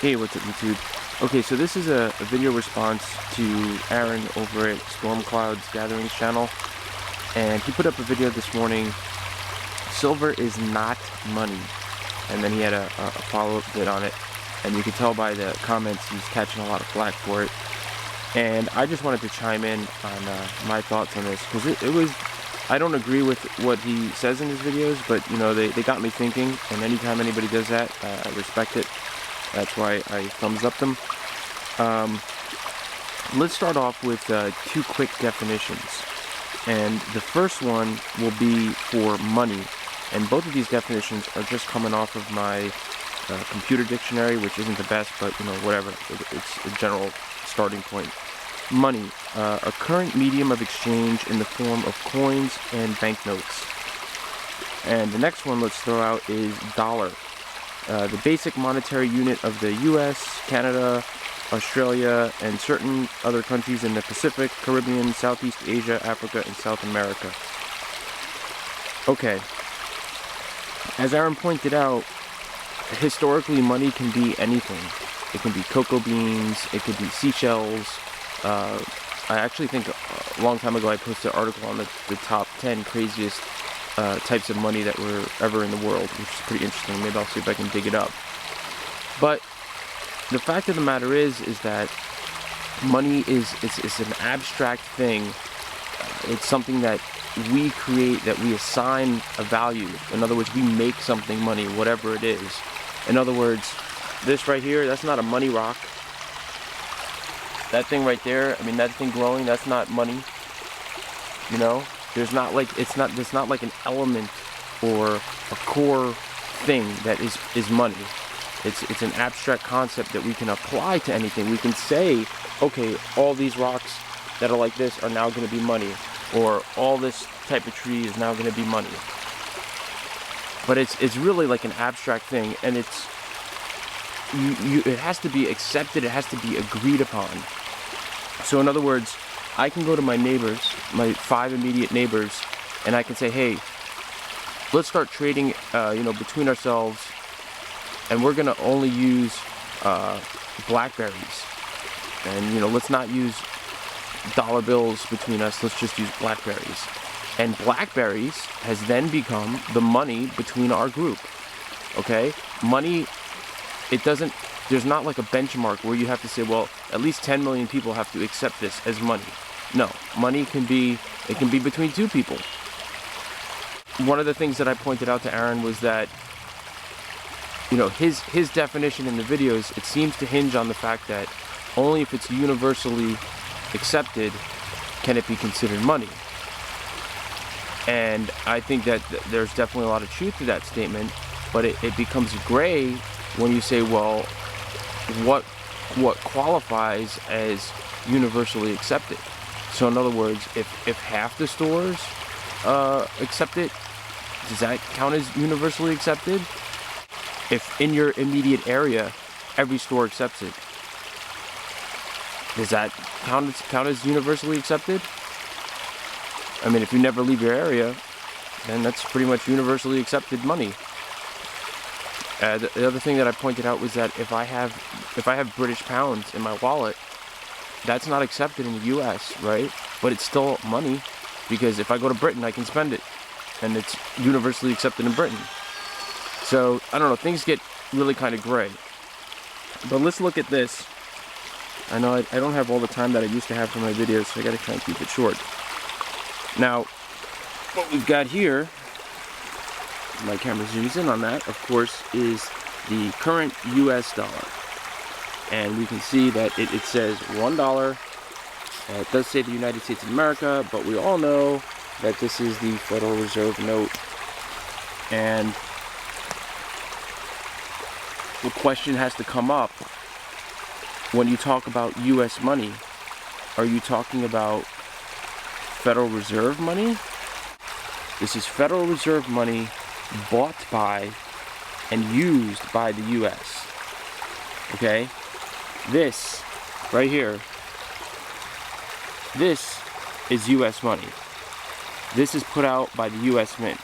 Hey, what's up YouTube? Okay, so this is a video response to Aaron over at Storm Cloud's Gatherings channel, and he put up a video this morning, silver is not money, and then he had a follow-up bit on it, and you can tell by the comments he's catching a lot of flack for it. And I just wanted to chime in on my thoughts on this, because it was, I don't agree with what he says in his videos, but you know, they got me thinking, and anytime anybody does that, I respect it. That's why I thumbs up them. Let's start off with two quick definitions. And the first one will be for money. And both of these definitions are just coming off of my computer dictionary, which isn't the best, but you know, whatever. It's a general starting point. Money, a current medium of exchange in the form of coins and banknotes. And the next one let's throw out is dollar. The basic monetary unit of the US, Canada, Australia, and certain other countries in the Pacific, Caribbean, Southeast Asia, Africa, and South America. Okay. As Aaron pointed out, historically money can be anything. It can be cocoa beans, it could be seashells. I actually think a long time ago I posted an article on the top 10 craziest types of money that were ever in the world, which is pretty interesting. Maybe I'll see if I can dig it up. But the fact of the matter is that money is an abstract thing. It's something that we create, that we assign a value. In other words, we make something money, whatever it is. In other words, this right here, that's not a money rock. That thing right there, I mean, that thing glowing, that's not money. You know? There's not like, it's not like an element or a core thing that is money. It's an abstract concept that we can apply to anything. We can say, okay, all these rocks that are like this are now going to be money, or all this type of tree is now going to be money. But it's really like an abstract thing, and it has to be accepted. It has to be agreed upon. So in other words, I can go to my neighbors, my 5 immediate neighbors, and I can say, hey, let's start trading, you know, between ourselves, and we're gonna only use blackberries, and you know, let's not use dollar bills between us. Let's just use blackberries. And blackberries has then become the money between our group. Okay, money. It doesn't. There's not like a benchmark where you have to say, well, at least 10 million people have to accept this as money. No, money can be between 2 people. One of the things that I pointed out to Aaron was that, you know, his definition in the videos, it seems to hinge on the fact that only if it's universally accepted can it be considered money. And I think that there's definitely a lot of truth to that statement, but it becomes gray when you say, well, what qualifies as universally accepted? So in other words, if half the stores accept it, does that count as universally accepted? If in your immediate area every store accepts it, does that count as universally accepted? I mean, if you never leave your area, then that's pretty much universally accepted money. The other thing that I pointed out was that if I have British pounds in my wallet, that's not accepted in the US, right? But it's still money, because if I go to Britain, I can spend it, and it's universally accepted in Britain. So, I don't know, things get really kind of gray. But let's look at this. I know I don't have all the time that I used to have for my videos, so I gotta try and keep it short. Now, what we've got here, my camera zooms in on that, of course, is the current US dollar. And we can see that it says $1. It does say the United States of America, but we all know that this is the Federal Reserve note. And the question has to come up, when you talk about US money, are you talking about Federal Reserve money? This is Federal Reserve money bought by and used by the US. Okay? This right here, this is US money. This is put out by the US Mint.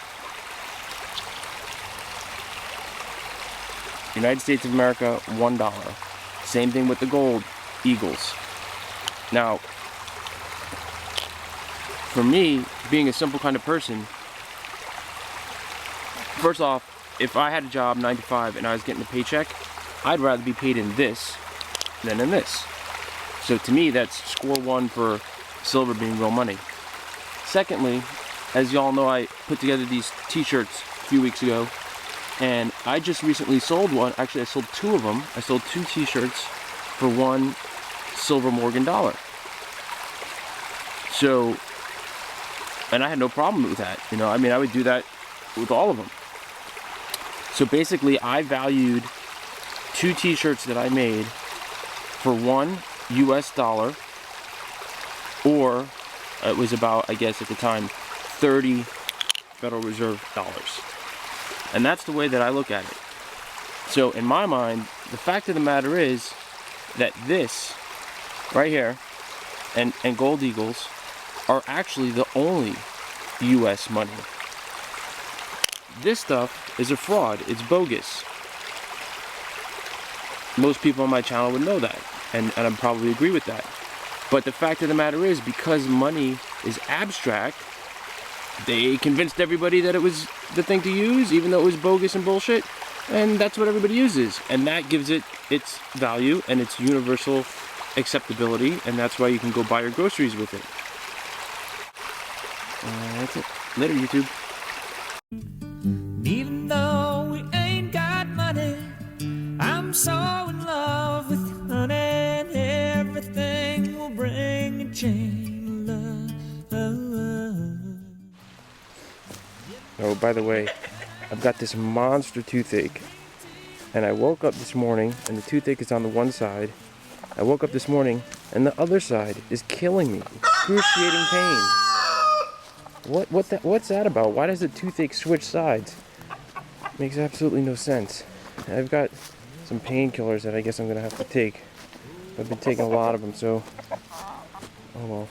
United States of America, $1. Same thing with the gold eagles. Now, for me, being a simple kind of person, first off, if I had a job 9 to 5 and I was getting a paycheck, I'd rather be paid in this than in this. So to me, that's score one for silver being real money. Secondly, as y'all know, I put together these t-shirts a few weeks ago, and I just recently sold one. Actually, I sold 2 of them. I sold 2 t-shirts for 1 silver Morgan dollar. So, and I had no problem with that. You know, I mean, I would do that with all of them. So basically, I valued 2 t-shirts that I made for 1 US dollar, or it was about, I guess at the time, 30 Federal Reserve dollars. And that's the way that I look at it. So in my mind, the fact of the matter is that this right here and gold eagles are actually the only US money. This stuff is a fraud. It's bogus. Most people on my channel would know that, and I'd probably agree with that. But the fact of the matter is, because money is abstract, they convinced everybody that it was the thing to use, even though it was bogus and bullshit, and that's what everybody uses. And that gives it its value and its universal acceptability, and that's why you can go buy your groceries with it. That's it. Later, YouTube. Even though we ain't got money, I'm so in love with you, honey, and everything will bring a chain of love. Oh, by the way, I've got this monster toothache, and I woke up this morning, and the toothache is on the one side. I woke up this morning, and the other side is killing me. Excruciating pain. What's that about? Why does the toothache switch sides? Makes absolutely no sense. I've got some painkillers that I guess I'm gonna have to take. I've been taking a lot of them, so oh well.